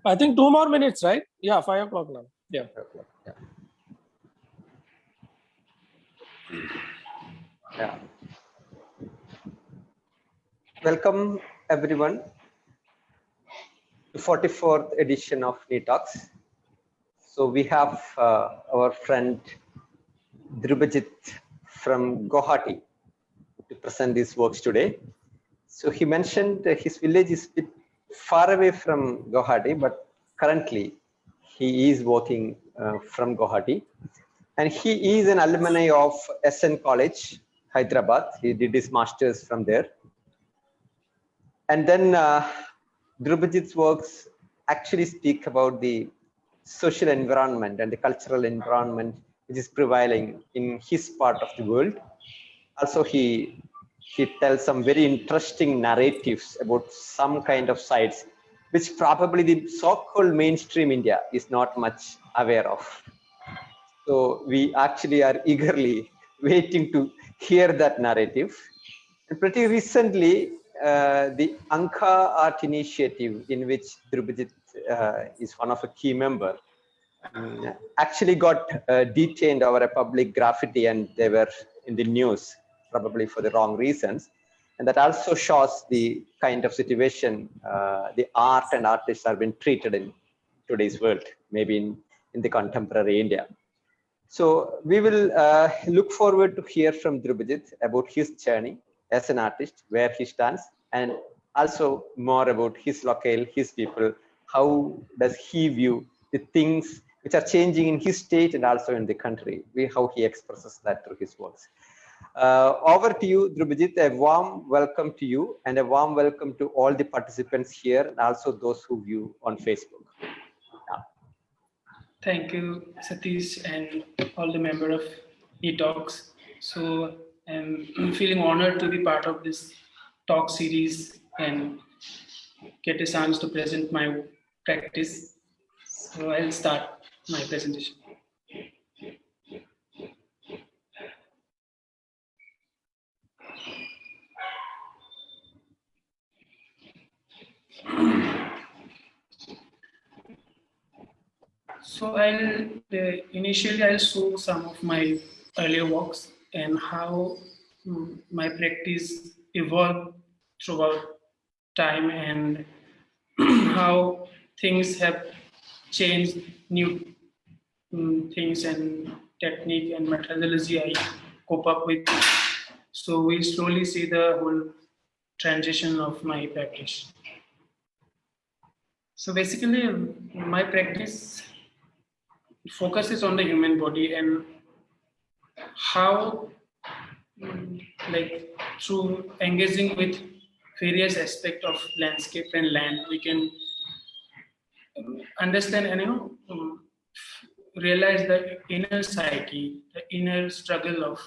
I think 2 more minutes, right? Yeah, 5 o'clock now. Yeah. Yeah. Yeah. Welcome everyone to 44th edition of NETalks. So we have our friend Dhrubajit from Guwahati to present these works today. So he mentioned his village is a bit far away from Guwahati, but currently he is working from Guwahati. And he is an alumni of SN College, Hyderabad. He did his master's from there. And then Dhrubajit's works actually speak about the social environment and the cultural environment which is prevailing in his part of the world. Also, he tells some very interesting narratives about some kind of sites which probably the so-called mainstream India is not much aware of. So we actually are eagerly waiting to hear that narrative. And pretty recently, the Anka Art Initiative, in which Dhrubajit is one of a key member, actually got detained over a public graffiti, and they were in the news, probably for the wrong reasons. And that also shows the kind of situation the art and artists are being treated in today's world, maybe in the contemporary India. So we will look forward to hear from Dhrubajit about his journey as an artist, where he stands, and also more about his locale, his people. How does he view the things which are changing in his state and also in the country? How he expresses that through his works. Over to you, Dhrubajit. A warm welcome to you, and a warm welcome to all the participants here, and also those who view on Facebook. Thank you, Satish, and all the members of NETalks. So I'm feeling honored to be part of this talk series and get a chance to present my practice. So I'll start my presentation. So initially I'll show some of my earlier works and how my practice evolved throughout time and how things have changed, new things and technique and methodology I cope up with. So we slowly see the whole transition of my practice. So basically my practice focuses on the human body and how like through engaging with various aspects of landscape and land we can understand and realize the inner psyche, the inner struggle of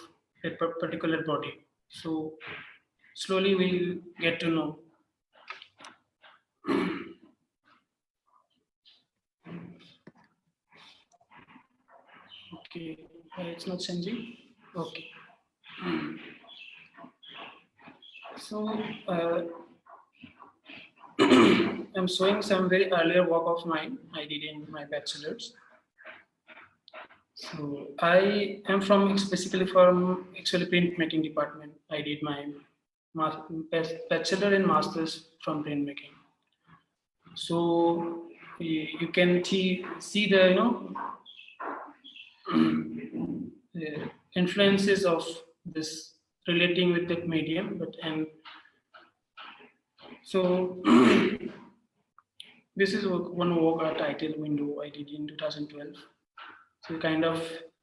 a particular body. So slowly we'll get to know. Okay, it's not changing. Okay. So I'm showing some very earlier work of mine I did in my bachelor's. So I am basically from printmaking department. I did my bachelor and master's from printmaking. So you can see the the influences of this relating with the medium, so this is one work title window I did in 2012. So kind of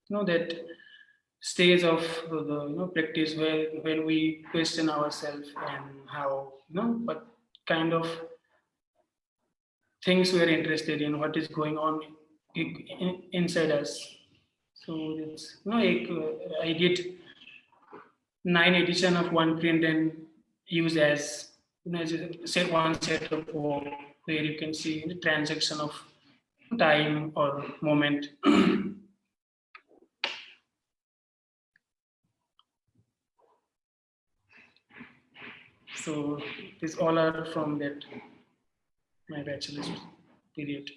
that stage of the practice where when we question ourselves and how what kind of things we are interested in, what is going on inside us. So it's I did 9 edition of one print and use as one set of work where you can see the transaction of time or moment. So these all are from that my bachelor's. period.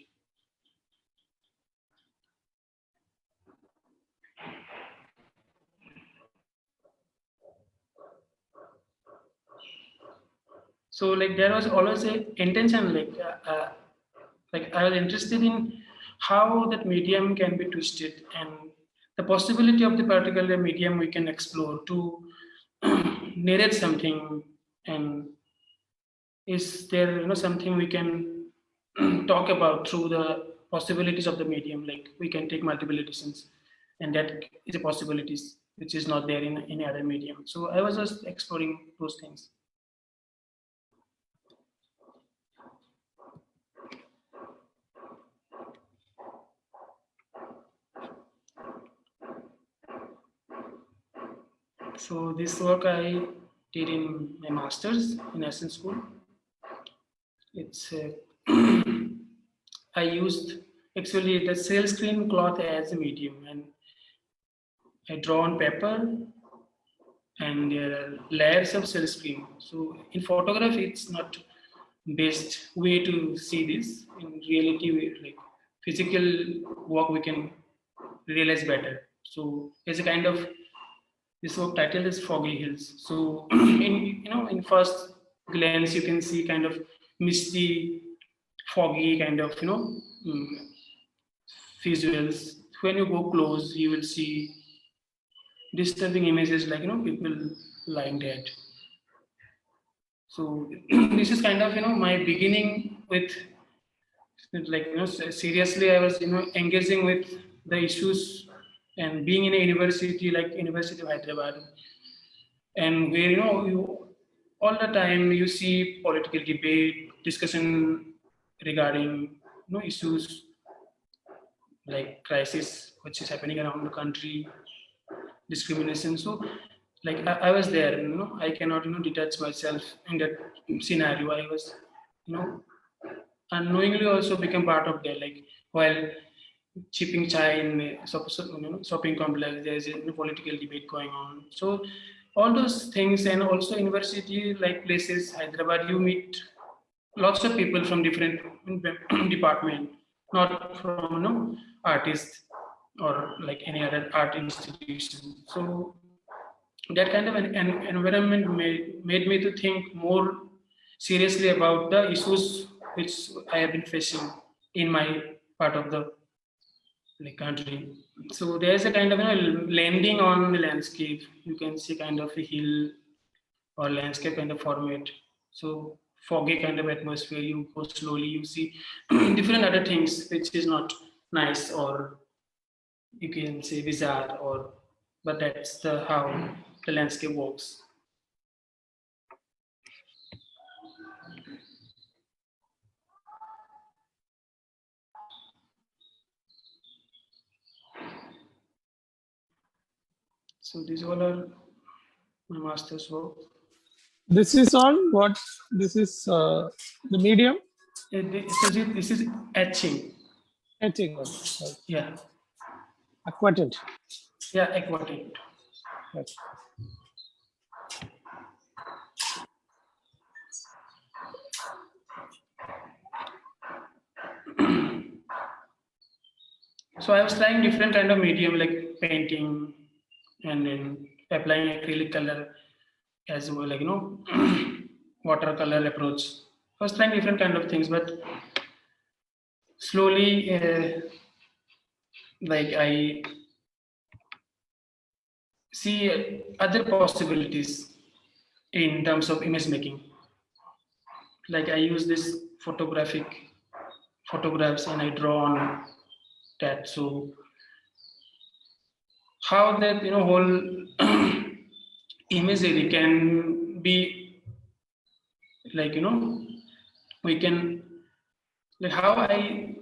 So like there was always a intention, like I was interested in how that medium can be twisted and the possibility of the particular medium we can explore to narrate something. And is there something we can talk about through the possibilities of the medium? Like we can take multiple editions, and that is a possibilities which is not there in any other medium. So I was just exploring those things. So this work I did in my master's in Assam school. It's I used actually the sail screen cloth as a medium, and I draw on paper, and there are layers of sail screen. So in photography, it's not best way to see this. In reality, like physical work, we can realize better. So there's a kind of this work title is Foggy Hills. So in first glance you can see kind of misty, foggy kind of visuals. When you go close, you will see disturbing images like people lying dead. So this is kind of my beginning with like seriously I was engaging with the issues and being in a university like University of Hyderabad, and where you all the time you see political debate discussion regarding issues like crisis which is happening around the country, discrimination. So like I was there, I cannot detach myself in that scenario. I was unknowingly also become part of that, like while chipping chai in a shopping complex, there is a political debate going on. So all those things, and also university like places, Hyderabad, you meet lots of people from different department, not from artists or like any other art institution. So that kind of an environment made me to think more seriously about the issues which I have been facing in my part of the country. So there's a kind of landing on the landscape. You can see kind of a hill or landscape kind of format. So foggy kind of atmosphere. You go slowly. You see different other things which is not nice, or you can say bizarre, or but that's the how the landscape works. So these all are my master's work. This is on what? This is the medium? This is etching. Etching. Right. Yeah. Aquatint. Yeah, aquatint. Right. So I was trying different kind of medium like painting, and then applying acrylic color as well, like watercolor approach. I was trying different kind of things, but slowly, like I see other possibilities in terms of image making. Like I use this photographs and I draw on that. So how that whole imagery can be like we can like how I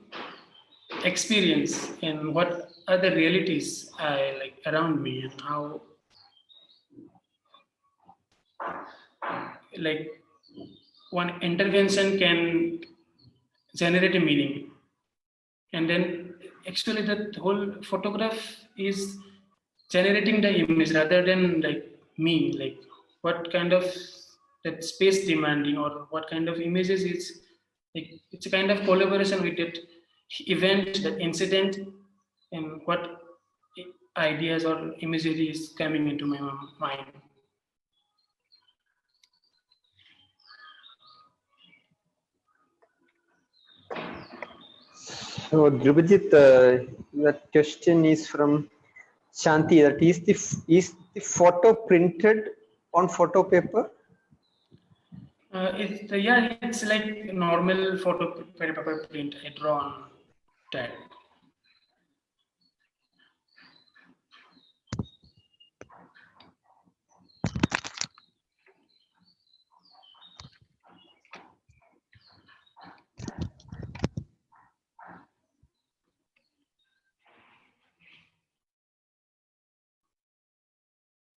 experience and what are the realities I like around me, and how like one intervention can generate a meaning. And then actually that whole photograph is generating the image rather than like me, like what kind of that space demanding or what kind of images is it's a kind of collaboration with that event, that incident, and what ideas or imagery is coming into my mind. So Dhrubajit, that question is from Shanti. That is the photo printed on photo paper? It's like normal photo paper print. I draw on that.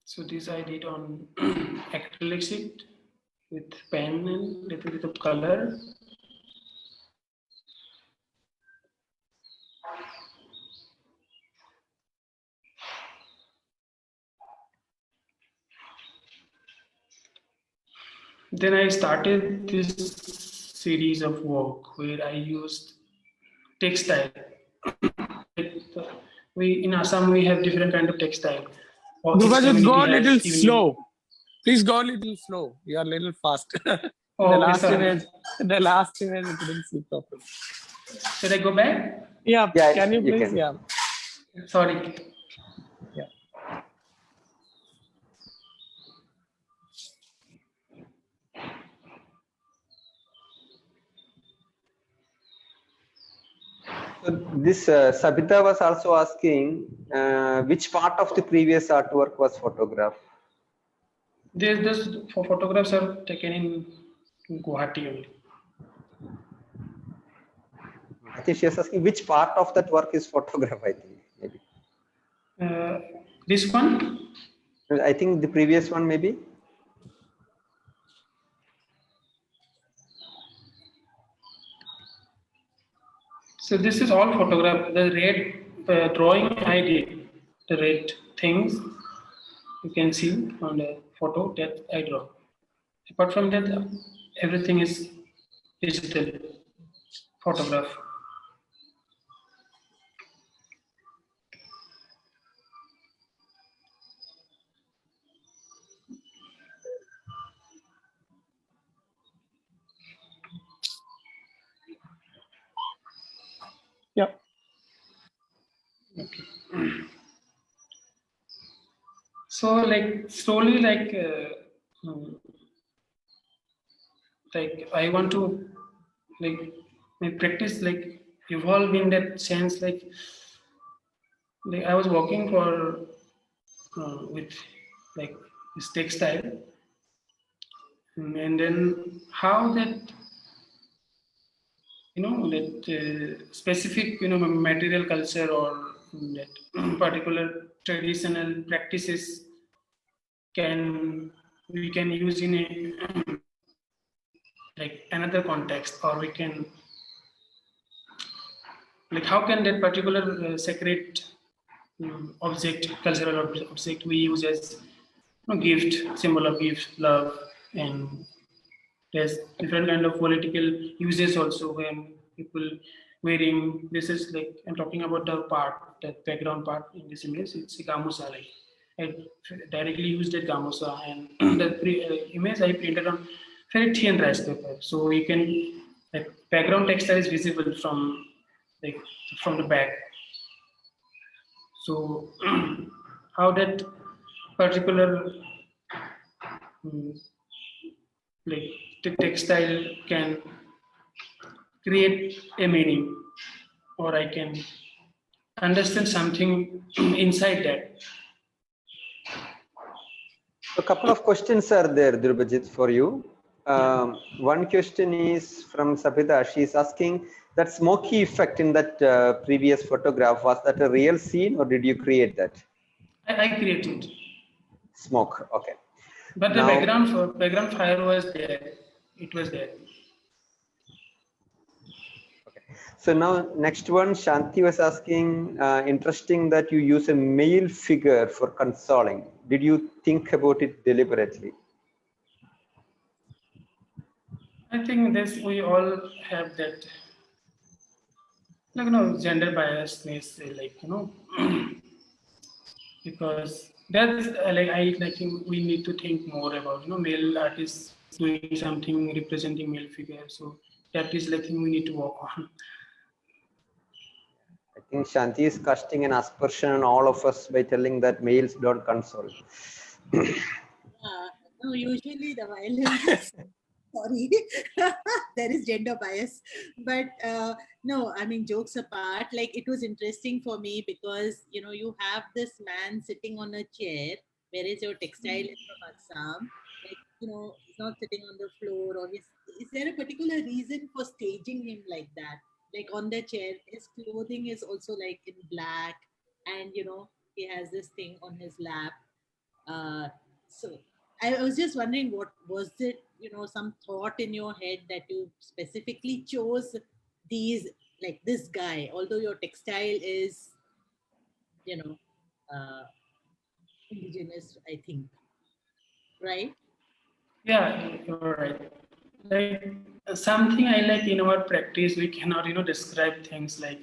So this I did on acrylic sheet with pen and little bit of color. Then I started this series of work where I used textile. We in Assam we have different kind of textile. Dhrubajit, go a little slow. Please go a little slow. You are a little fast. Oh, the okay, last image you couldn't see properly. Should I go back? Yeah, can you please? Can. Yeah. Sorry. Yeah. So this Sabita was also asking which part of the previous artwork was photographed? This photographs are taken in Guwahati only. I think she was asking which part of that work is photographed, I think, maybe. This one? I think the previous one, maybe. So this is all photograph. The red drawing I did, the red things you can see on the photo that I draw. Apart from that, everything is digital photograph. Yeah. Okay. So like slowly, like I want to like my practice like evolve in that sense. Like I was working for with like this textile, and then how that that specific material culture or that particular traditional practices we can use in a like another context, or we can like how can that particular sacred object, cultural object we use as gift, symbol of gift, love, and there's different kind of political uses also when people wearing this is like I'm talking about the background part in this image. It's a gamusa. Like I directly used that gamusa, and the image I printed on very thin rice paper, so you can like background textile is visible from the back. So how that particular like the textile can create a meaning, or I can understand something inside that. A couple of questions are there, Dhrubajit, for you. One question is from Sabita. She's asking that smoky effect in that previous photograph, was that a real scene or did you create that? I created. Smoke, okay. But the background fire was there. It was there. Okay. So now next one, Shanti was asking, interesting that you use a male figure for consoling. Did you think about it deliberately? I think this we all have that, like, gender biasness, like, because that's I think we need to think more about, male artists doing something representing male figure. So that is like thing we need to work on. I think Shanti is casting an aspersion on all of us by telling that males don't console. No, usually the violence. Sorry, there is gender bias, but no, I mean, jokes apart, like it was interesting for me because you have this man sitting on a chair, whereas your textile is from Assam. Like, he's not sitting on the floor, or is there a particular reason for staging him like that? Like on the chair, his clothing is also like in black, and he has this thing on his lap. So I was just wondering, what was it, some thought in your head that you specifically chose these, like this guy, although your textile is, you know, uh, indigenous, I think, right? Yeah, you're right. Like something I like in our practice, we cannot, describe things like,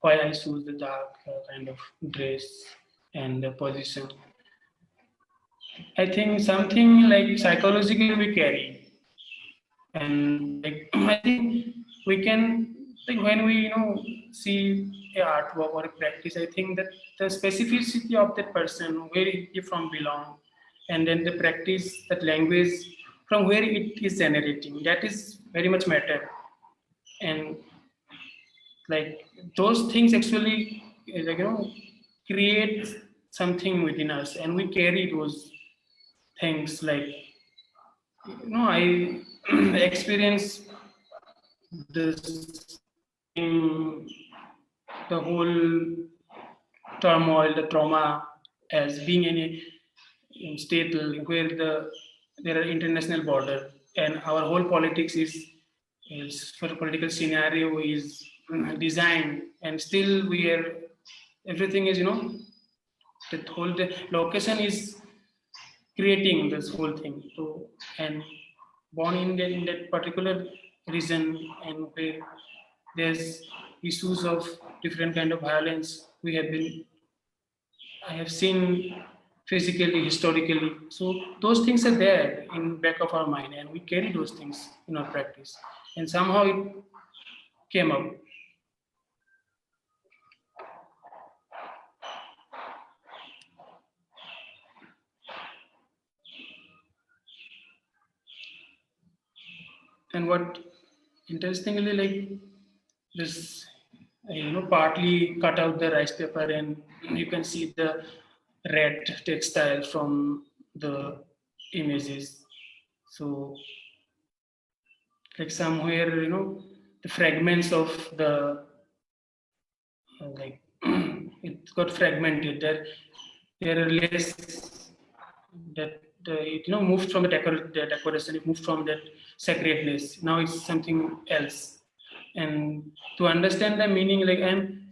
why I choose the dark kind of dress and the position. I think something like psychologically we carry, and like I think we can, like when we see a artwork or a practice, I think that the specificity of that person, where he from belong, and then the practice, that language from where it is generating, that is very much matter. And like those things actually like create something within us, and we carry those things. Like I experience this the whole turmoil, the trauma, as being in state where there are international border, and our whole politics is for political scenario is designed, and still we are, everything is the location is creating this whole thing. So, and born in that particular region, and where there's issues of different kind of violence, I have seen physically, historically. So those things are there in back of our mind, and we carry those things in our practice, and somehow it came up. And what interestingly, like this, partly cut out the rice paper, and you can see the red textile from the images. So like somewhere, the fragments of the like it got fragmented. There are less that moved from the decoration. It moved from that sacredness. Now it's something else. And to understand the meaning, like I'm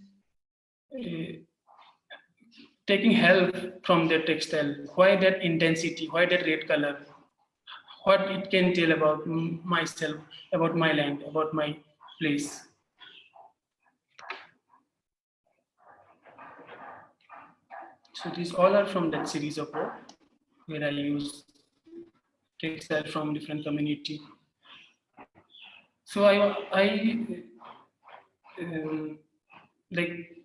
taking help from the textile. Why that intensity? Why that red color? What it can tell about myself, about my land, about my place. So these all are from that series of work where I use textile from different community. So I like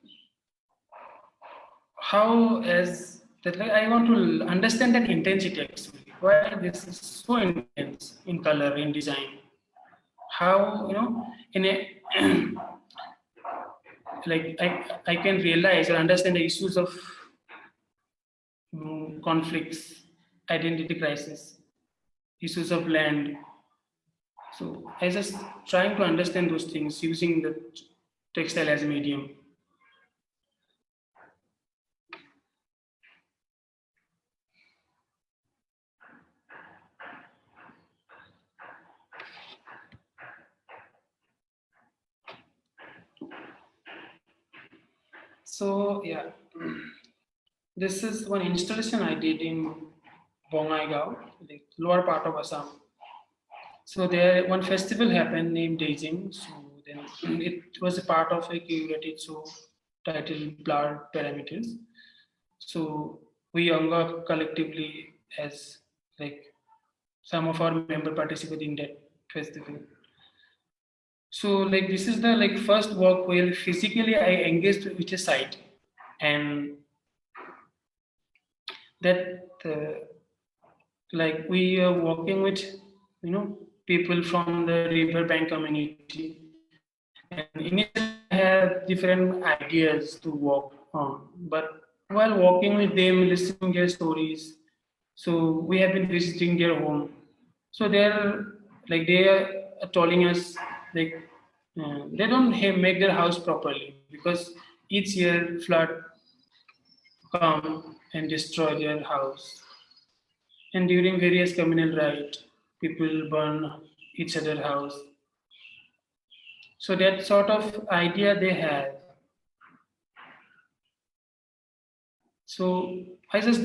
how as that, like I want to understand that intensity actually. Why this is so intense in color, in design. How in a like I can realize or understand the issues of conflicts, identity crisis, issues of land. So I just trying to understand those things using the textile as a medium. So yeah, this is one installation I did in Bongaigaon, the lower part of Assam. So there, one festival happened named Daising. So then it was a part of a curated show titled Blood Parameters. So we Anga collectively, as like some of our member participate in that festival. So like this is the like first work where physically I engaged with a site, and that like we are working with people from the riverbank community, and initially I had different ideas to work on, but while walking with them, listening their stories, so we have been visiting their home. So they are telling us like they don't make their house properly because each year flood come and destroy their house. And during various communal rites, people burn each other's house. So that sort of idea they have. So I just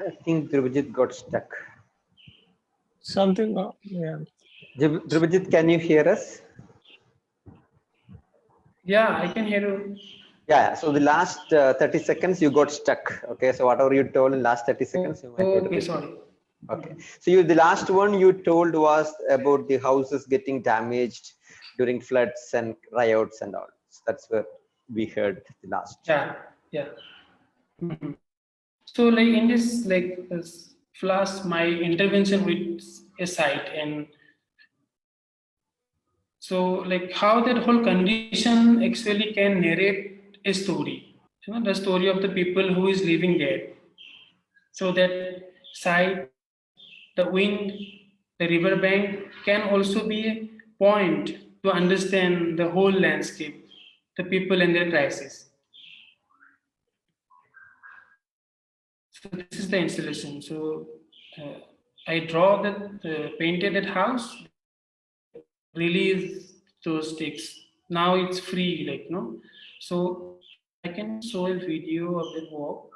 I think Dhrubajit got stuck. Something, yeah. Dhrubajit, can you hear us? yeah, I can hear you. Yeah, so the last 30 seconds you got stuck. Okay, so whatever you told in last 30 seconds, you might have to Okay, repeat. sorry. Okay, so the last one you told was about the houses getting damaged during floods and riots and all. So that's where we heard the last. Yeah, yeah. Mhm. So like in this flash, my intervention with a site, and so like how that whole condition actually can narrate a story, the story of the people who is living there. So that site, the wind, the riverbank can also be a point to understand the whole landscape, the people and their crisis. So this is the installation. So I draw that, painted that house, release those sticks. Now it's free, So I can show a video of the work,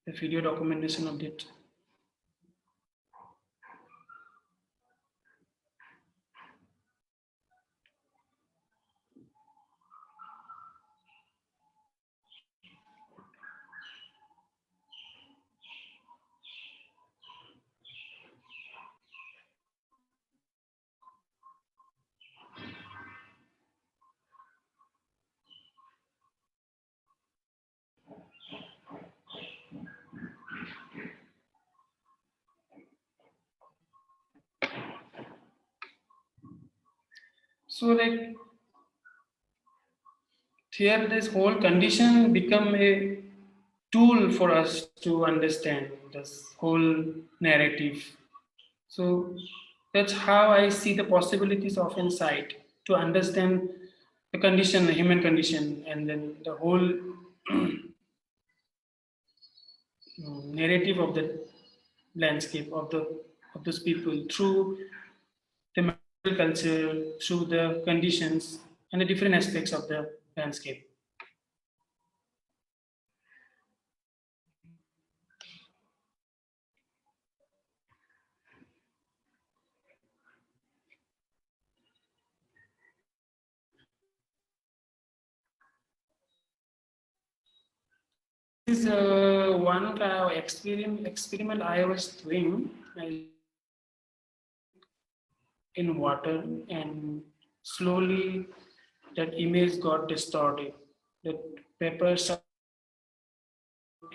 the video documentation of it. So like here this whole condition become a tool for us to understand this whole narrative. So that's how I see the possibilities of insight to understand the condition, the human condition, and then the whole narrative of the landscape of those people through the material culture, through the conditions and the different aspects of the landscape. This is one experiment I was doing in water, and slowly that image got distorted. The paper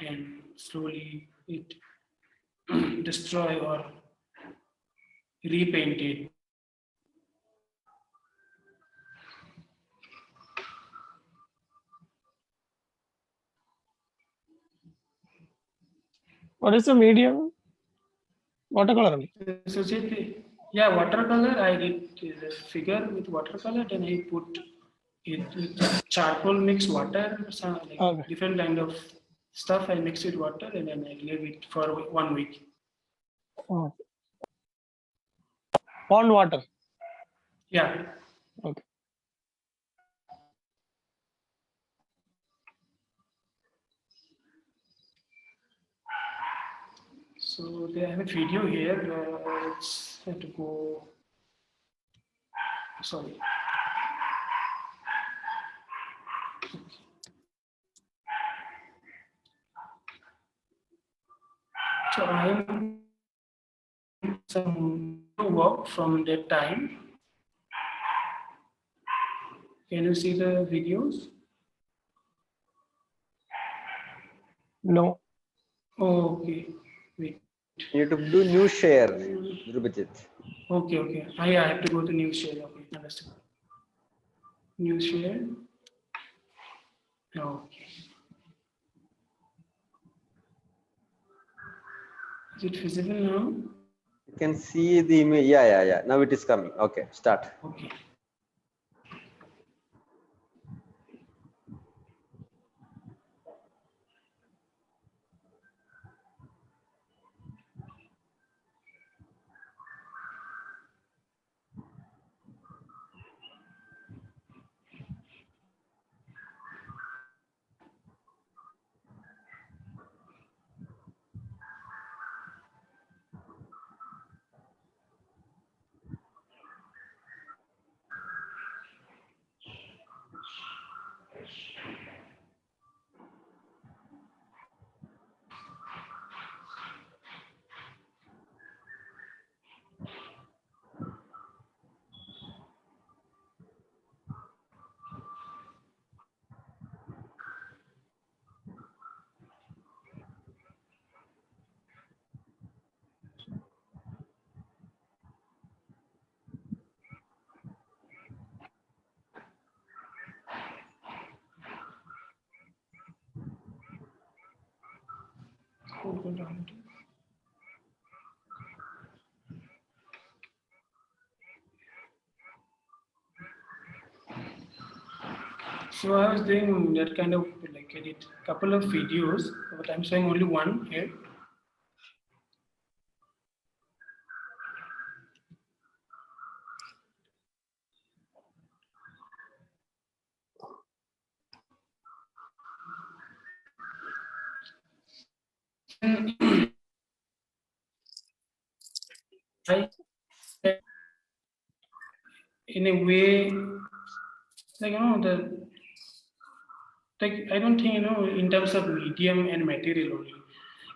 and slowly it destroy or repainted. What is the medium? Watercolor. So yeah, watercolor. I did the figure with watercolor, then I put it with charcoal mixed water, some Okay. different kind of stuff. I mix with water and then I leave it for 1 week. Oh. Pond water. Yeah. Okay. So they have a video here. Let's have to go. Sorry. So I'm some work from that time. Can you see the videos? No. Oh, okay. Wait. You need to do new share, Dhrubajit. Okay, okay. I have to go to new share. Okay, understood. New share. Okay. Is it visible now? You can see the image. Yeah. Now it is coming. Okay, start. Okay. Hold on. So I was doing that kind of like edit couple of videos, but I'm showing only one here. I, in a way, like the like I don't think in terms of medium and material only.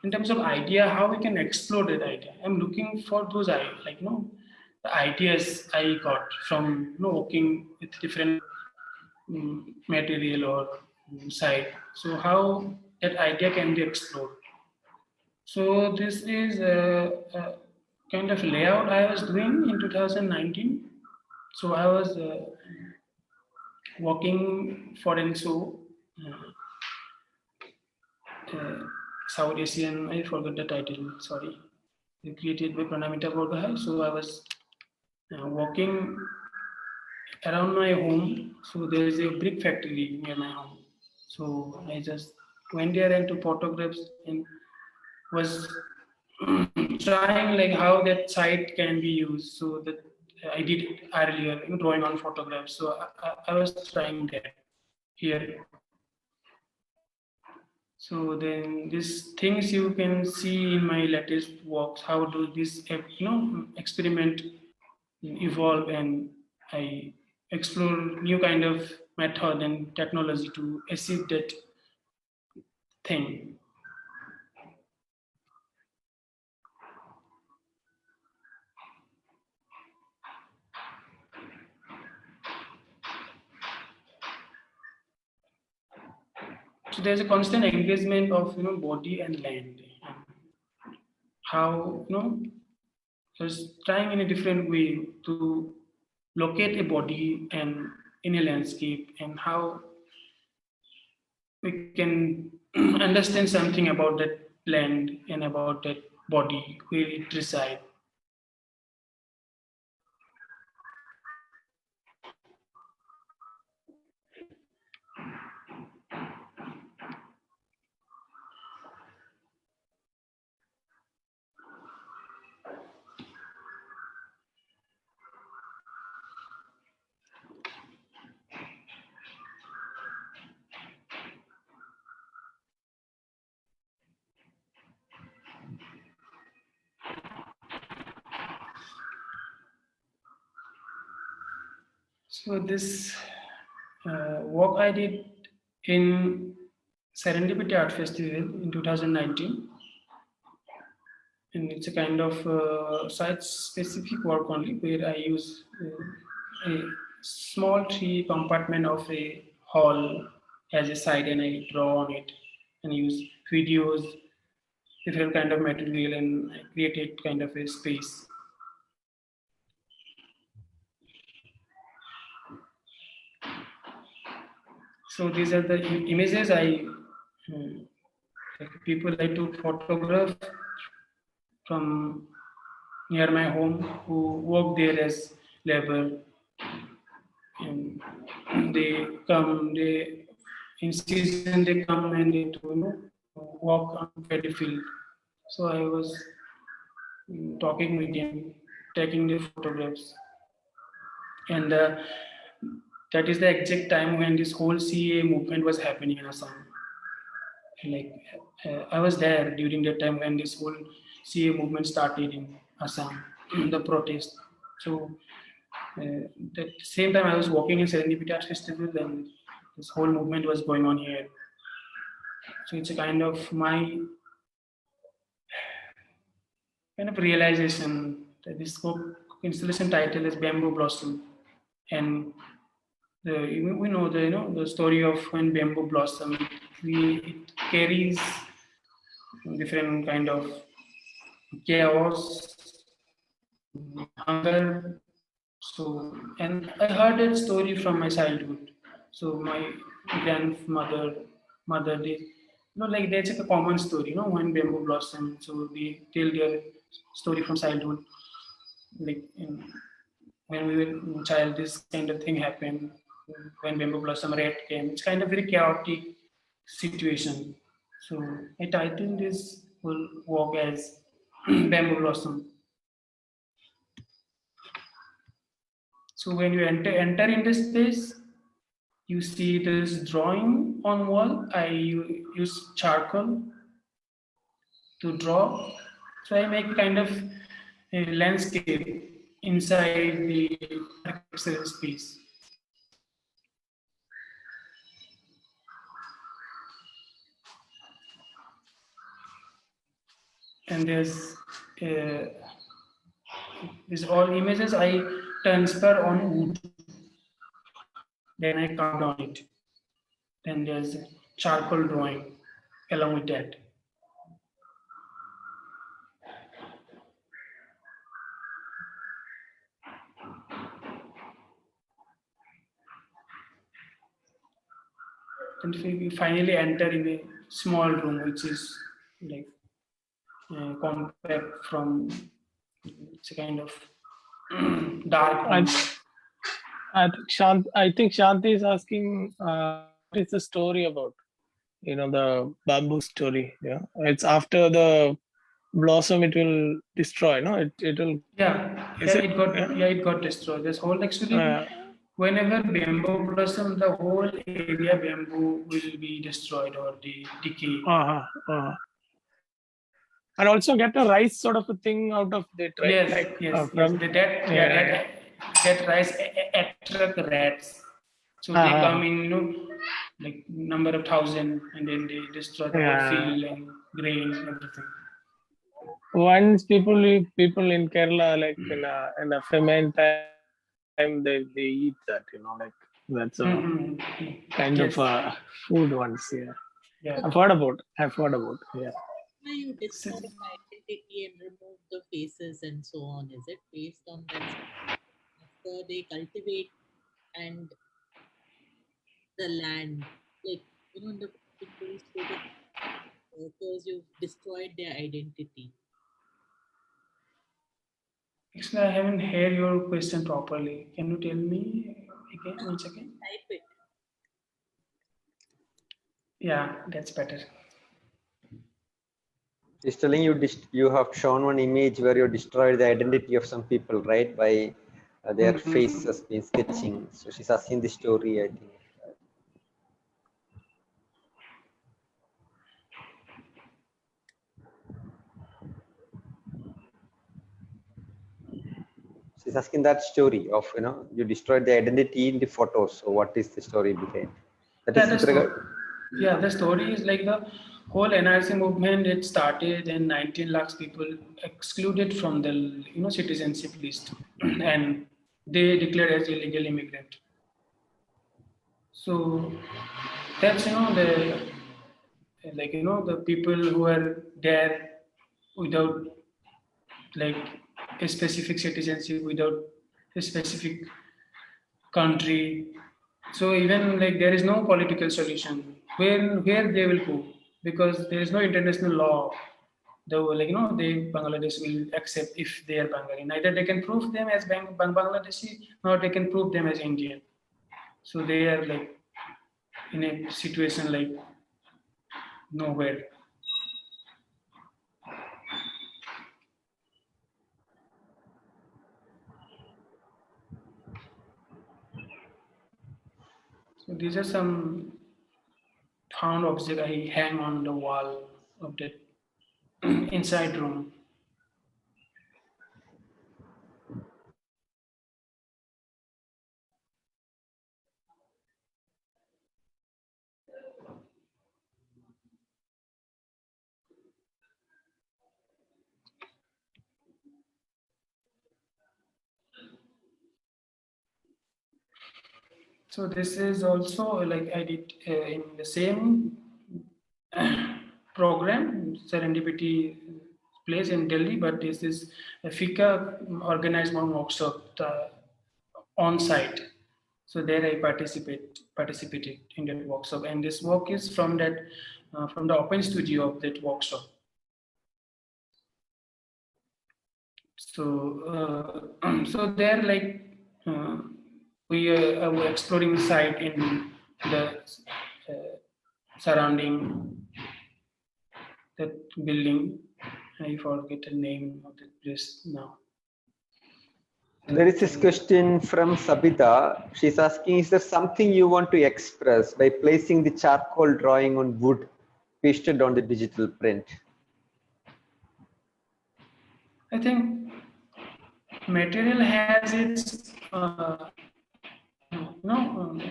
In terms of idea, how we can explore that idea. I'm looking for those the ideas I got from working with different material or site. So how that idea can be explored. So this is a kind of layout I was doing in 2019. So I was working for INSO, South Asian, I forgot the title, sorry, created by Pranamita Borgahai. So I was working around my home. So there is a brick factory near my home. So I just went there and took photographs and was trying like how that site can be used. So that I did earlier drawing on photographs. So I was trying that here. So then these things you can see in my latest works. How do this experiment evolve, and I explore new kind of method and technology to achieve that thing. So there's a constant engagement of body and land, and how just trying in a different way to locate a body and in a landscape, and how we can understand something about that land and about that body where it resides. So this work I did in Serendipity Art Festival in 2019, and it's a kind of site-specific work only, where I use a small tree compartment of a hall as a site, and I draw on it and use videos, different kind of material, and I created kind of a space. So these are the images like people I took photograph from near my home who work there as labor, and they in season they come and they do, walk on paddy field. So I was talking with them, taking the photographs, and that is the exact time when this whole CA movement was happening in Assam. Like I was there during the time when this whole CA movement started in Assam, the protest. So that same time I was working in Serendipity Art Festival, and this whole movement was going on here. So it's a kind of my kind of realization that this installation title is Bamboo Blossom, and we know the story of when bamboo blossom. It carries different kind of chaos, hunger. So, and I heard that story from my childhood. So my mother, they, like that's like a common story, when bamboo blossom. So they tell their story from childhood, like when we were in child, this kind of thing happened. When bamboo blossom rat came, it's kind of very chaotic situation. So I titled this whole walk as bamboo blossom. So when you enter in this space, you see this drawing on wall. I use charcoal to draw. So I make kind of a landscape inside the architectural space. And these all images I transfer on wood. Then I carved on it. Then there's charcoal drawing along with that. And we finally enter in a small room, which is like compact from, it's a kind of dark room. I think Shanti is asking what is the story about? The bamboo story. Yeah, it's after the blossom, it will destroy. No, it will. It got destroyed. This whole actually, whenever bamboo blossom, the whole area bamboo will be destroyed or decay. And also get a rice sort of a thing out of it, right? Yes. That rice attract rats. So they come in, like number of thousand, and then they destroy the whole field and grain, everything. Once people in Kerala, like in a famine time, they eat that, like that's a kind of a food once. Yeah. I've heard about. Yeah. You destroy the identity and remove the faces and so on. Is it based on that? After they cultivate and the land, like in the people state of workers, you've destroyed their identity. Actually, I haven't heard your question properly. Can you tell me again, once again? Type it. Yeah, that's better. She's telling you you have shown one image where you destroyed the identity of some people, right? By their faces being sketching. So she's asking the story, I think. She's asking that story of, you destroyed the identity in the photos. So what is the story behind? That is Yeah, with regard. the story is like the whole NRC movement. It started and 19 lakhs people excluded from the citizenship list, and they declared as illegal immigrant. So that's the people who are there without like a specific citizenship, without a specific country. So even like there is no political solution. Where they will go, because there is no international law. The Bangladesh will accept if they are Bengali. Neither they can prove them as Bangladeshi, nor they can prove them as Indian. So they are like in a situation like nowhere. So these are some found object I hang on the wall of that inside room. So this is also like I did in the same program, serendipity place in Delhi, but this is a FICA organized one workshop on site. So there I participated in that workshop, and this work is from the open studio of that workshop. So so there like we were exploring the site in the surrounding that building. I forget the name of the place now. There is this question from Sabita. She's asking, is there something you want to express by placing the charcoal drawing on wood pasted on the digital print? I think material has its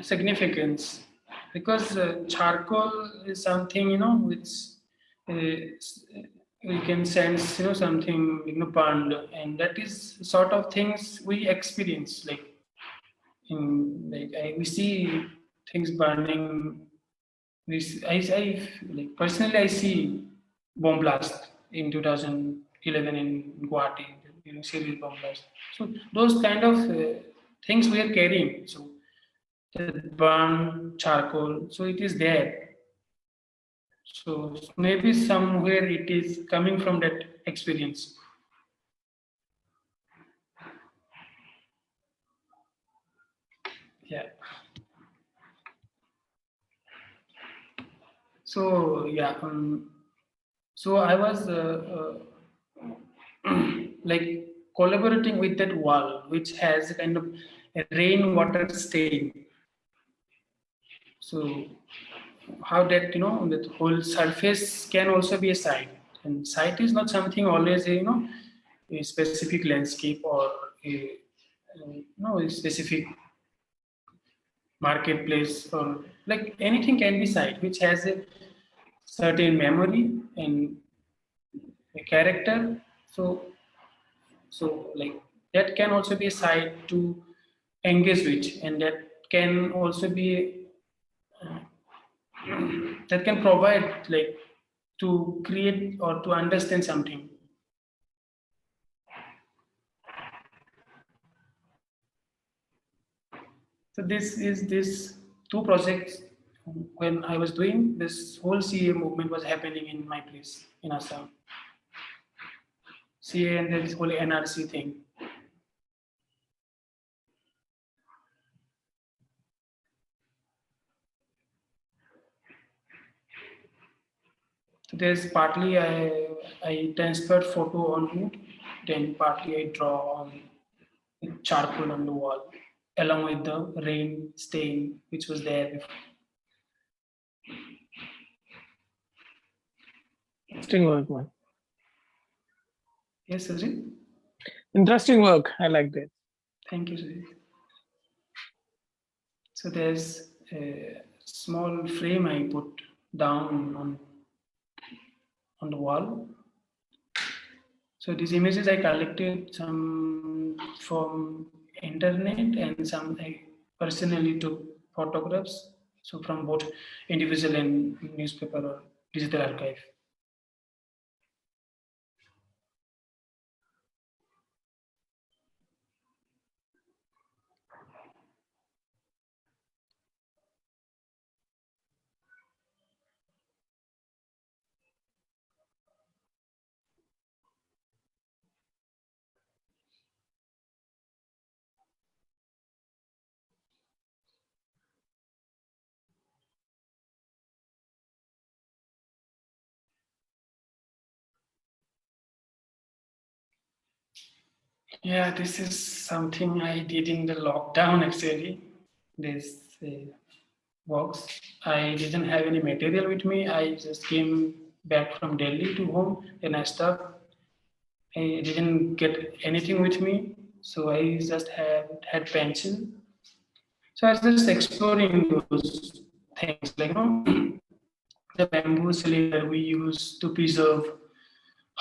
significance, because charcoal is something which we can sense something burned, and that is sort of things we experience like we see things burning. I like personally I see bomb blast in 2011 in Guwahati, serial bomb blast. So those kind of things we are carrying. So the burn charcoal, so it is there. So maybe somewhere it is coming from that experience. Yeah. So yeah, so I was like collaborating with that wall, which has a kind of a rainwater stain. So how that that whole surface can also be a site, and site is not something always a specific landscape or a specific marketplace, or like anything can be site which has a certain memory and a character. So like that can also be a site to engage with, and that can also be that can provide like to create or to understand something. So this two projects. When I was doing this, whole CA movement was happening in my place in Assam. CA and this whole NRC thing. So there's partly I transferred photo on wood, then partly I draw on with charcoal on the wall, along with the rain stain which was there before. Interesting work, man. Yes, Sajid? Interesting work. I liked it. Thank you, Sujit. So there's a small frame I put down on the wall. So these images I collected some from internet and some I personally took photographs. So from both individual and newspaper or digital archive. Yeah, this is something I did in the lockdown actually. This works. I didn't have any material with me. I just came back from Delhi to home and I stopped. I didn't get anything with me, so I just had pencil. So I was just exploring those things, like the bamboo cylinder we use to preserve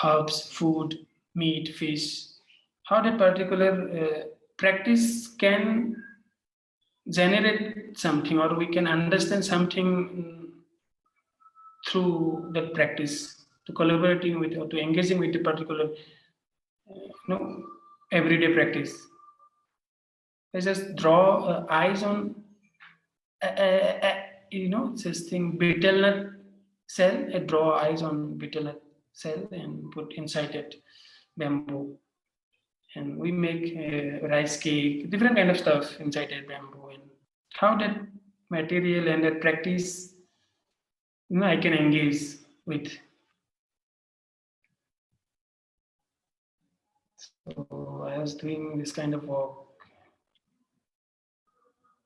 herbs, food, meat, fish. How that particular practice can generate something, or we can understand something through that practice, to collaborating with or to engaging with the particular, everyday practice. I just draw eyes on, this thing betel nut cell. I draw eyes on betel nut cell and put inside it bamboo, and we make rice cake, different kind of stuff inside that bamboo, and how that material and that practice, I can engage with. So I was doing this kind of work.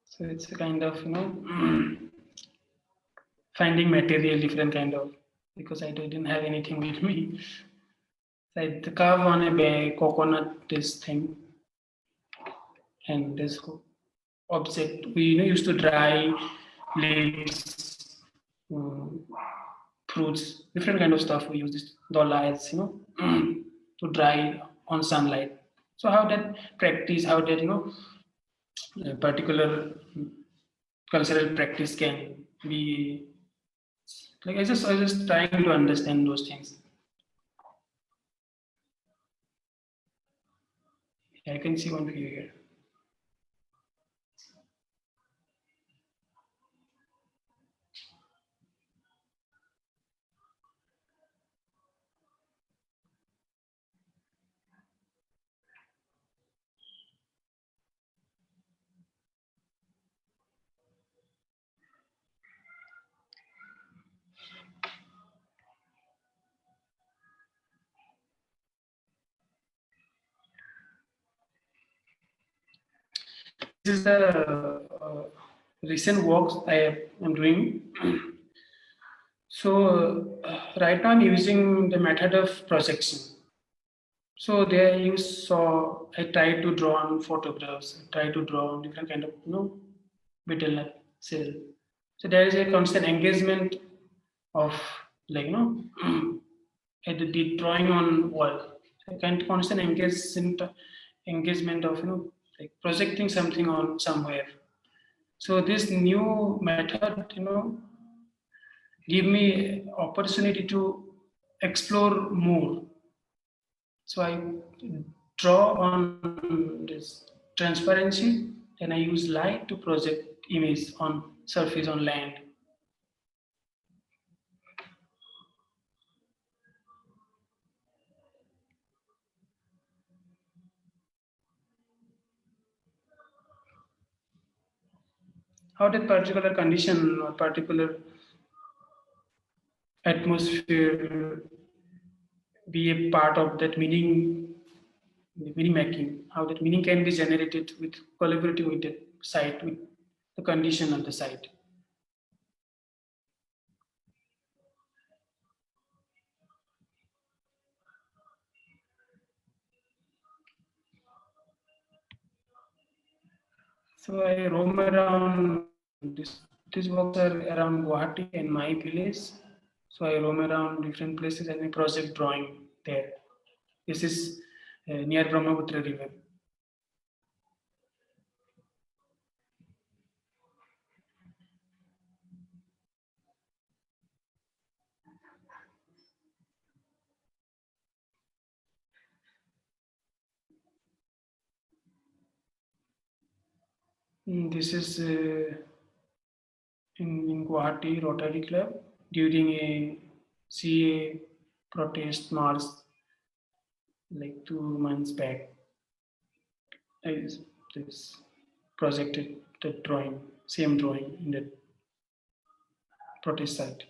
So it's a kind of, finding material, different kind of, because I didn't have anything with me. So I carve on a coconut, this thing, and this object. We used to dry leaves, fruits, different kind of stuff. We use this dollars, to dry on sunlight. So how that practice, how that a particular cultural practice can be, like I was just trying to understand those things. Yeah, I can see one video here. This is the recent works I am doing. So right now I'm using the method of projection. So there you saw I try to draw on photographs, I try to draw on different kind of betel nut cell. So there is a constant engagement of, like at the drawing on wall. So kind of constant engagement of like projecting something on somewhere. So this new method give me opportunity to explore more. So I draw on this transparency, and I use light to project image on surface on land. How that particular condition or particular atmosphere be a part of that meaning making, how that meaning can be generated with collaborating with the site, with the condition of the site. So I roam around. These works are around Guwahati and my village. So I roam around different places and I project drawing there. This is near Brahmaputra River. This is in Guwahati Rotary Club during a CA protest march like 2 months back. I this projected the drawing, same drawing in the protest site.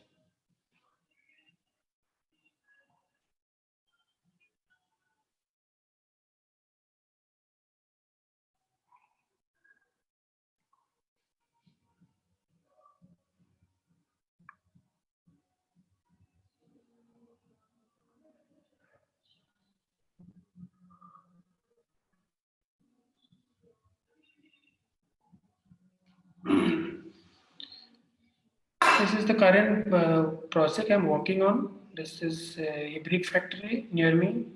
This is the current project I'm working on. This is a brick factory near me,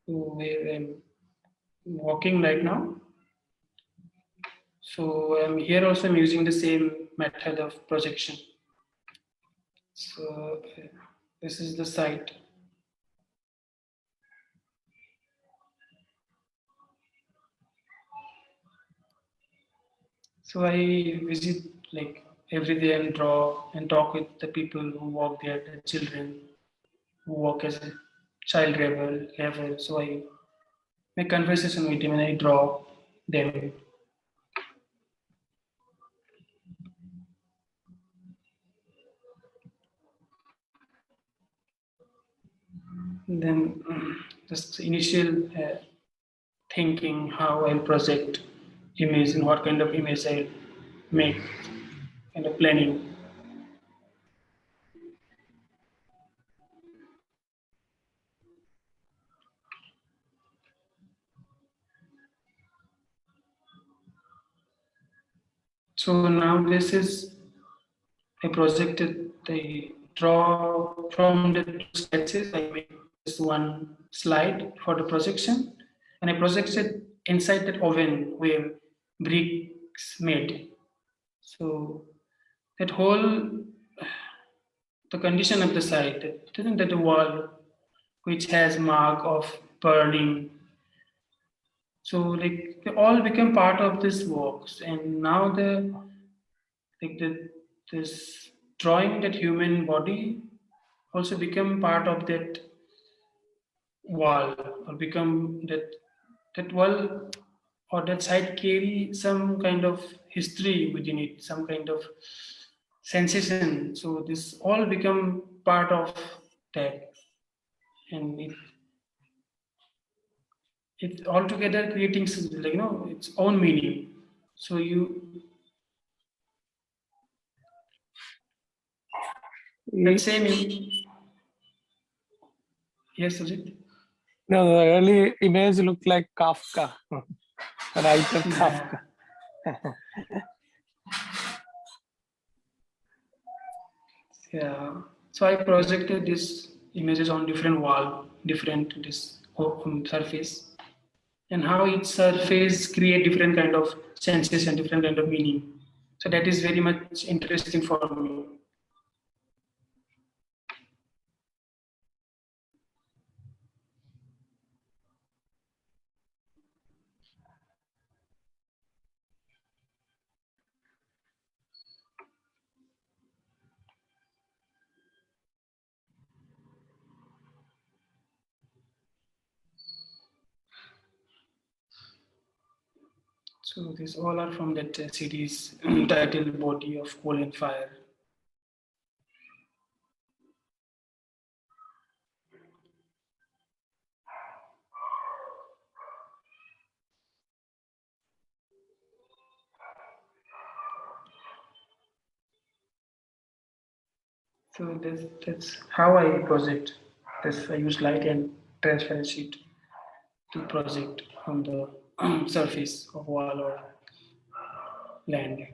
where I'm working right now. So here also I'm using the same method of projection. So this is the site. So I visit like every day and draw and talk with the people who work there, the children who work as a child labor. So I make conversation with them and I draw them. Then just initial thinking how I'll project image and what kind of image I'll make, kind of planning. So now this is I projected the draw from the sketches. I made this one slide for the projection, and I projected inside that oven where bricks made. So that whole the condition of the site, that the wall which has mark of burning. So like they all become part of this works, and now this drawing that human body also become part of that wall, or become that wall or that site carry some kind of history within it, some kind of sensation. So this all become part of that, and it altogether creating like its own meaning. So that same yes, Sujit? No, the early image looked like Kafka, writer Kafka. Yeah. So I projected these images on different wall, different this surface, and how each surface create different kind of senses and different kind of meaning. So that is very much interesting for me. So these all are from that series titled Body of Coal and Fire. So that's how I project this. I use light and transparent sheet to project on the surface of wall or land.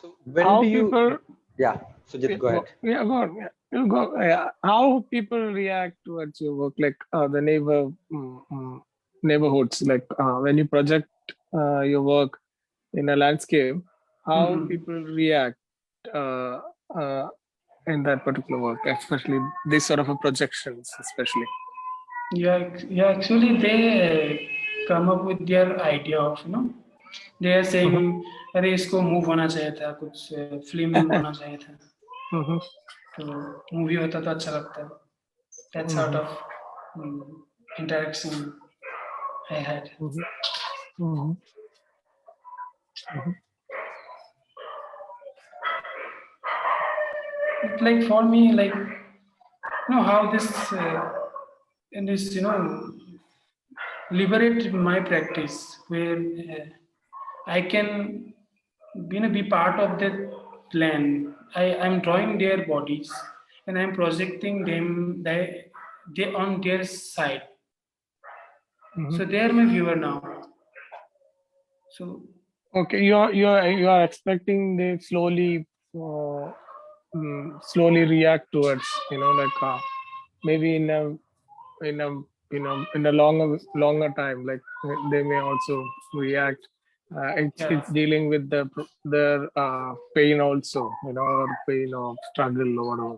So when How do you? people, Yeah, Sujit, go ahead. yeah, go on, yeah, you go. Yeah. How people react towards your work, like the neighborhoods, like when you project your work in a landscape, how Mhm. people react uh, uh, in that particular work, especially this sort of a projections, especially. Yeah, actually they come up with their idea of, they are saying, अरे इसको move होना चाहिए था, कुछ film होना चाहिए था, Mhm. तो मूवी होता तो अच्छा लगता है. That sort of interaction I had. Mhm. Mhm. It's like for me, like how this and this liberate my practice where I can be part of that plan. I'm drawing their bodies and I'm projecting them they on their side. So they are my viewer now. So Okay, you are expecting they slowly react towards, like maybe in a longer time, like they may also react. It's yeah, dealing with their pain also, or pain or struggle or whatever.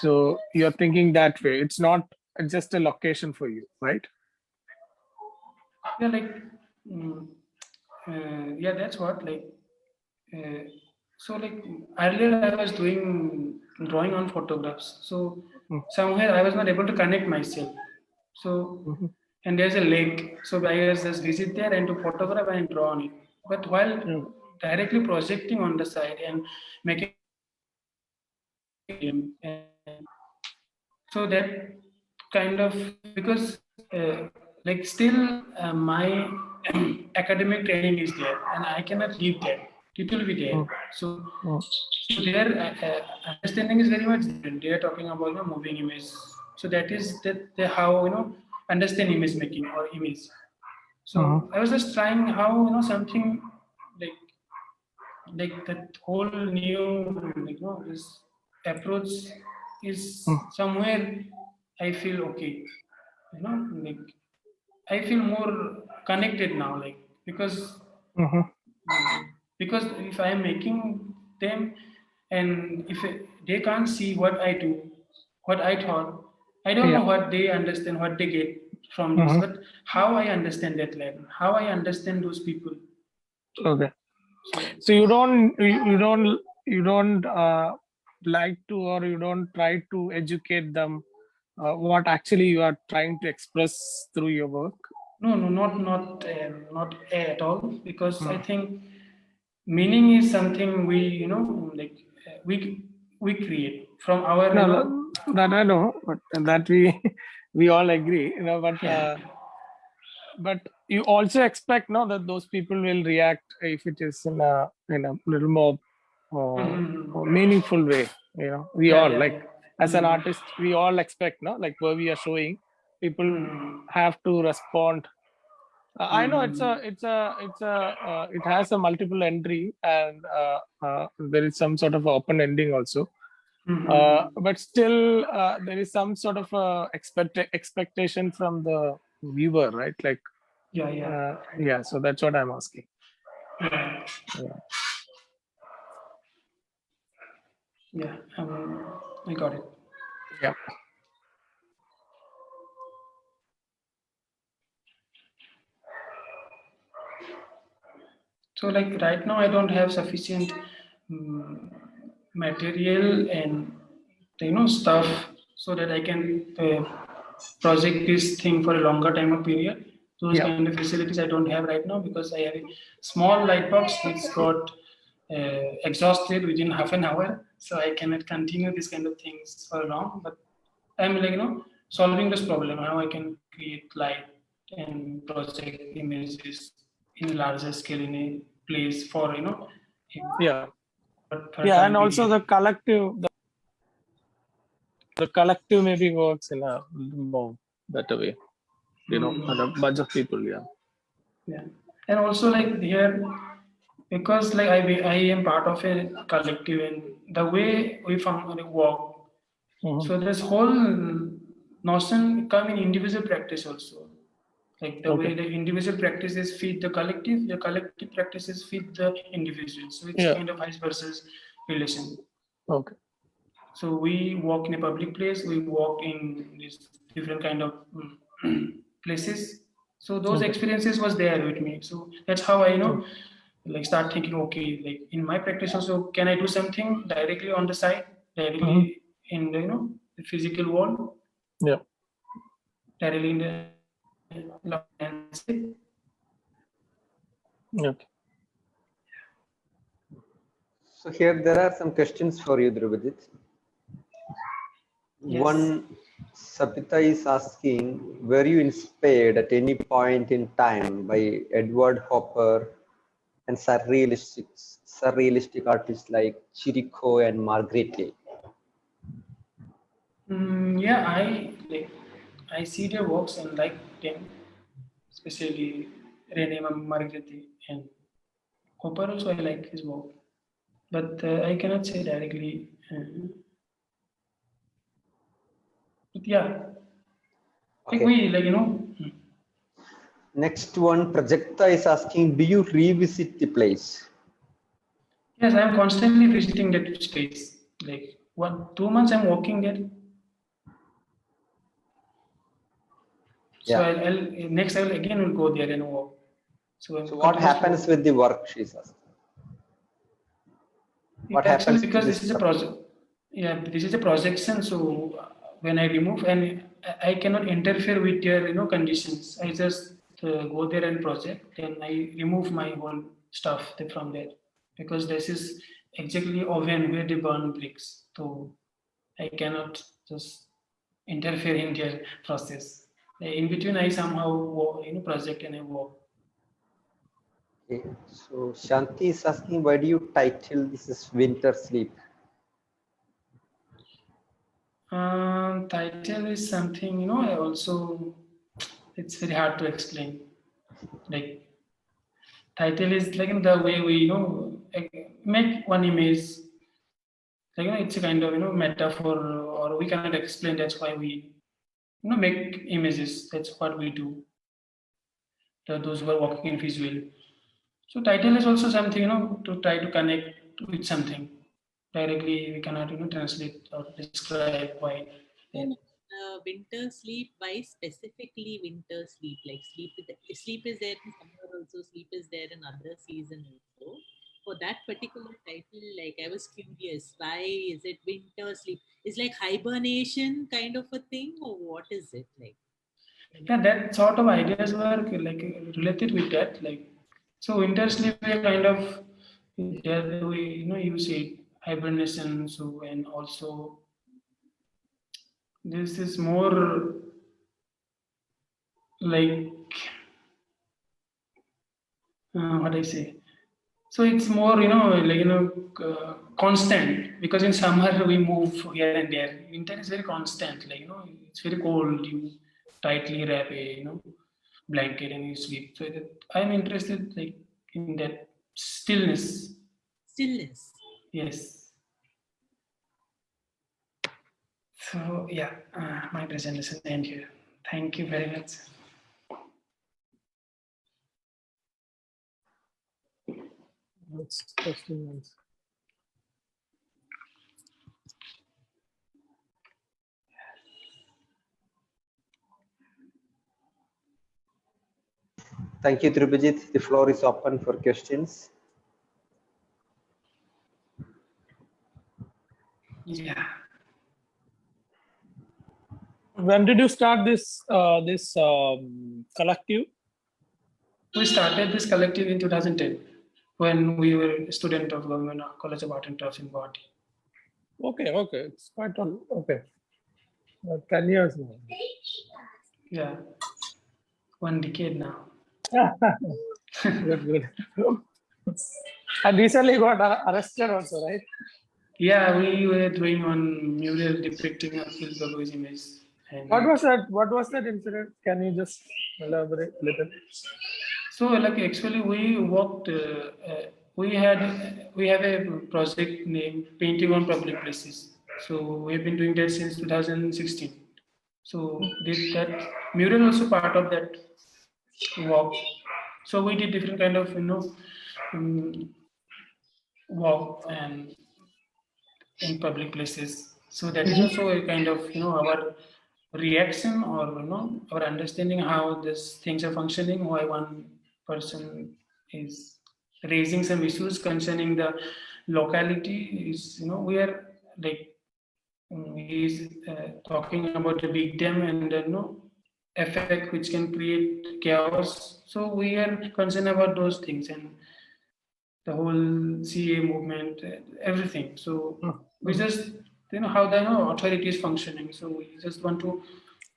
So you're thinking that way. It's not just a location for you, right? yeah, like mm, yeah, that's what like. Uh, so like earlier I was doing drawing on photographs. So Mm. somewhere I was not able to connect myself. So Mhm. and there's a lake. So I was just visit there and to photograph and draw on it. But while Mm. directly projecting on the side and making him, and so that kind of because like still my academic training is there and I cannot leave that. It will be there. Mm. So Mm. so their understanding is very much different. They are talking about moving image. So that is that they how understand image making or image. Mhm. So I was just trying how something like that whole new this approach is Mm. somewhere I feel okay. Like I feel more connected now, like Mhm. because if I am making them and if they can't see what I do, what I thought, I don't Yeah. know what they understand, what they get from this, Mhm. but how I understand that land, how I understand those people. Okay. So So you don't like to, or you don't try to educate them what actually you are trying to express through your work. no, not at all, because I Mm. think meaning is something we like we create from our No, that I know, but that we we all agree, yeah. but you also expect, no, that those people will react if it is in a little more Mhm. meaningful way. We Yeah, all, yeah, like, yeah. as an artist, we all expect, no, like where we are showing, people Mhm. have to respond. I know Mhm. it has a multiple entry, and there is some sort of open ending also. Mhm. But still, there is some sort of expectation from the viewer, right? Like, Yeah, yeah, yeah. So that's what I'm asking. yeah, Yeah. yeah. I got it. Yeah. So like right now I don't have sufficient material and stuff so that I can project this thing for a longer time of period. Those Yeah. kind of facilities I don't have right now because I have a small light box which got exhausted within half an hour. So I cannot continue this kind of things for long. But I'm like solving this problem how I can create light and project images in a larger scale in a place for Yeah. for Yeah, time and also period. the collective maybe works in a more better way. And a bunch of people. Yeah. Yeah, and also like here, because like I am part of a collective, and the way we work, so this whole notion come in individual practice also. Like the way Okay. the individual practices feed the collective practices feed the individual. So it's Yeah. kind of vice versa relation. Okay. So we walk in a public place, we walk in these different kind of places. So those Okay. experiences was there with me. So that's how I like start thinking, okay, like in my practice also, can I do something directly on the site, directly in the the physical world, Yeah. directly in the landscape. Okay. So here there are some questions for you, Dhrubajit. Yes. One, Sapita is asking, were you inspired at any point in time by Edward Hopper and surrealistic artists like Chirico and Margrethe? Yeah, I see their works and like them, especially Rene Margrethe and Hopper also. I like his work, but I cannot say directly. But yeah, I think Okay. we Next one, Prajakta is asking, do you revisit the place? Yes, I am constantly visiting that space. Like 2 months, I'm walking there. So Yeah. I'll next I'll again will go there and walk. So I'm So what continuously happens walking. with the work, she's asking? What Actually, happens to because this this is a structure? project. Yeah, this is a projection. So when I remove and I cannot interfere with your conditions. I just go there and project. Then I remove my whole stuff from there because this is exactly oven where they burn bricks. So I cannot just interfere in their process. In between, I somehow project and I work. Okay. So Shanti is asking, why do you title this is Winter Sleep? Title is something I also it's very hard to explain. Like title is like the way we make one image. Like it's a kind of metaphor, or we cannot explain. That's why we make images. That's what we do. Those who are working in visual. So title is also something to try to connect with something directly. We cannot translate or describe why. Winter sleep, why specifically winter sleep? Like sleep is there in summer also, sleep is there in other season also. For that particular title, like I was curious, why is it winter sleep? Is like hibernation kind of a thing, or what is it like? Yeah, that sort of ideas were like related with that. Like so, winter sleep we kind of there we use it hibernation. So and also this is more like what I say. So it's more like constant because in summer we move here and there. Winter is very constant. Like it's very cold. You tightly wrap a blanket and you sleep. So that I'm interested like in that stillness. Stillness. Yes. So yeah, my presentation end here. Thank you very much. That's question. Thank you, Dhrubajit. The floor is open for questions. Yeah. When did you start this collective? We started this collective in 2010 when we were a student of Government College of Art and Crafts in Guwahati. Okay, it's quite on. Okay, 10 years now. Yeah, 1 decade now. Good, good. And recently got arrested also, right? Yeah, we were doing one mural depicting a Phil Babu's image. And What was that? What was that incident? Can you just elaborate a little? so, like, actually, we worked. We have a project named Painting on Public Places. So we've been doing that since 2016. So that mural also part of that work. So we did different kind of work and in public places. So that is also a kind of our reaction or our understanding how these things are functioning, why one person is raising some issues concerning the locality is we are like he is talking about a big dam and effect which can create chaos. So we are concerned about those things and the whole CA movement, everything. So we just how the authority is functioning. So we just want to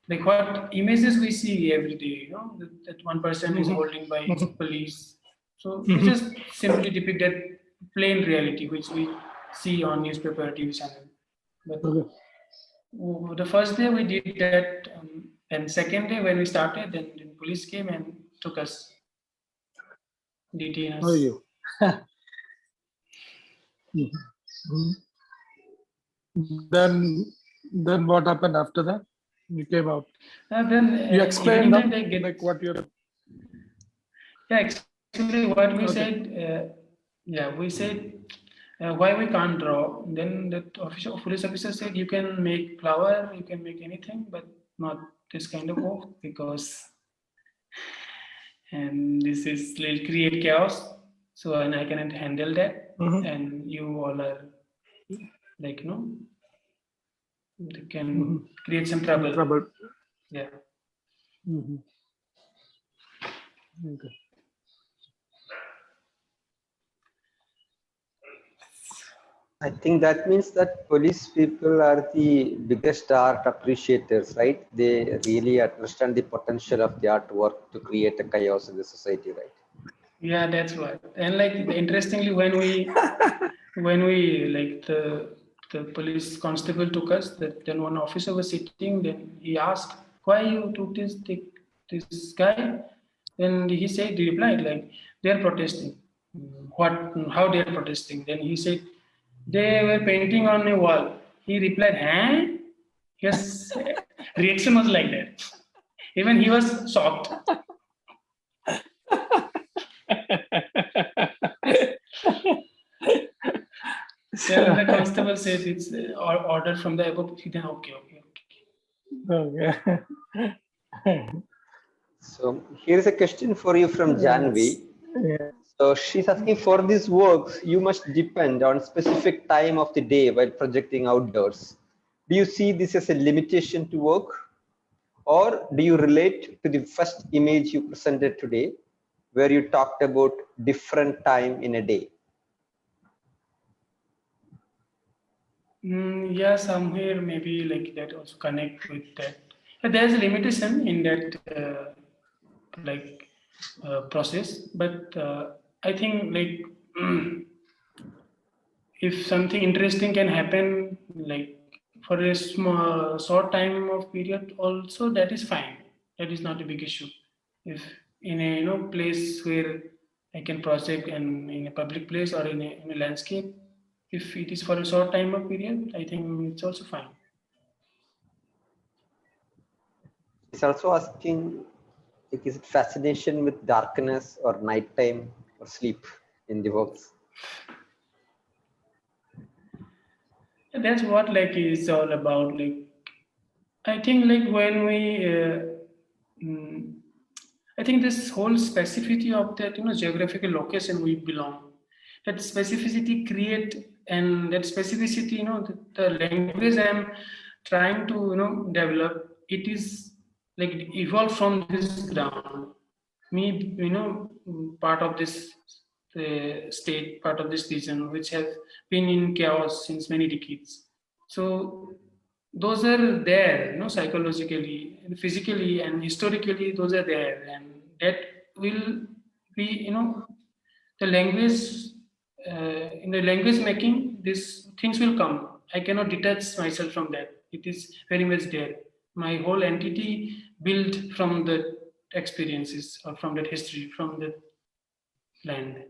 like what images we see every day. That one person is holding by police. So we just simply depict that plain reality which we see on newspaper, TV channel. But the first day we did that, and second day when we started, then police came and took us, detained us. Oh, you. Then what happened after that? You came out. Then You explained them they get, like what you're. yeah, actually what we Okay. said, we said why we can't draw. Then the police officer said you can make flower, you can make anything, but not this kind of work because and this is will create chaos. So and I cannot handle that. And you all are like they can create some trouble. Yeah. Okay. I think that means that police people are the biggest art appreciators, right? They really understand the potential of the artwork to create a chaos in the society, right? Yeah, that's what. And like interestingly, when we like the police constable took us, then one officer was sitting. Then he asked, "Why you took this guy?" Then he replied like, "They are protesting." What? How they are protesting? Then he said, "They were painting on a wall." He replied, "Huh?" His reaction was like that. Even he was shocked. Then the constable said it's order from the above. Then okay. So here's a question for you from Janvi. Yeah. So she's asking, for these works, you must depend on specific time of the day while projecting outdoors. Do you see this as a limitation to work? Or do you relate to the first image you presented today, where you talked about different time in a day? Yeah, somewhere maybe like that also connect with that. But there's a limitation in that process, but I think like if something interesting can happen like for a small short time of period also, that is fine. That is not a big issue. If in a place where I can project and in a public place or in a landscape, if it is for a short time of period, I think it's also fine. He's also asking, like, is it fascination with darkness or nighttime or sleep in the works? And that's what like is all about. Like I think like when we I think this whole specificity of that geographical location we belong, that specificity create, and that specificity the language I'm trying to develop, it is like evolved from this ground. Me part of this state, part of this region which has been in chaos since many decades. So those are there, psychologically and physically and historically, those are there, and that will the language, in the language making, these things will come. I cannot detach myself from that. It is very much there. My whole entity built from the experiences or from that history, from the land.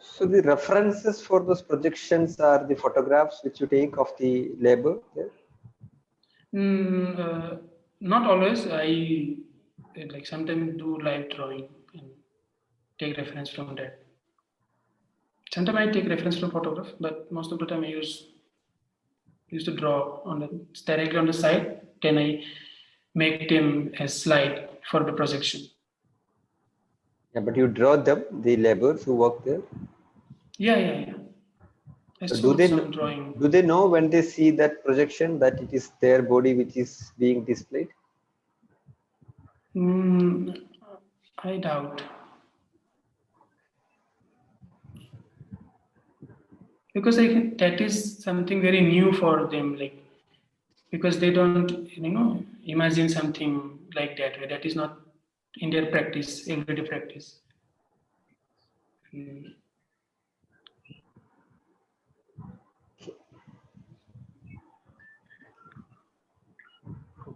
So the references for those projections are the photographs which you take of the labor there? Not always. I like sometimes do live drawing and take reference from that. Sometimes I take reference from photograph, but most of the time I used to draw directly on the side. Then I make them a slide for the projection. Yeah, but you draw them, the laborers who work there. Yeah. I So saw do some drawing. they know when they see that projection that it is their body which is being displayed? I doubt. Because I think that is something very new for them, like because they don't, imagine something like that. That is not in their practice, everyday practice.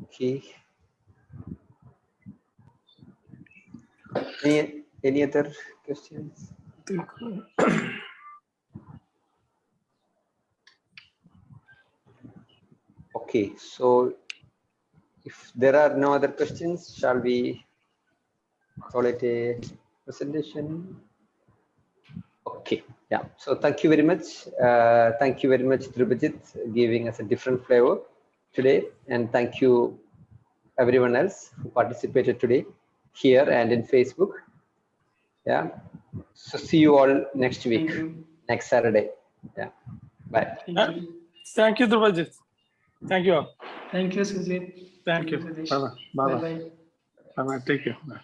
Okay. Any other questions? Okay, so if there are no other questions, shall we call it a presentation? Okay, yeah. So thank you very much. Thank you very much, Dhrubajit, giving us a different flavor today. And thank you everyone else who participated today here and in Facebook. Yeah. So see you all next week, Thank you. next Saturday. Yeah. Bye. Thank you. Thank you, Dhrubajit. Thank you all. Thank you, Sujit. Thank you. Sujesh. Bye-bye. Bye-bye. Bye-bye. Bye-bye. Take care. Bye.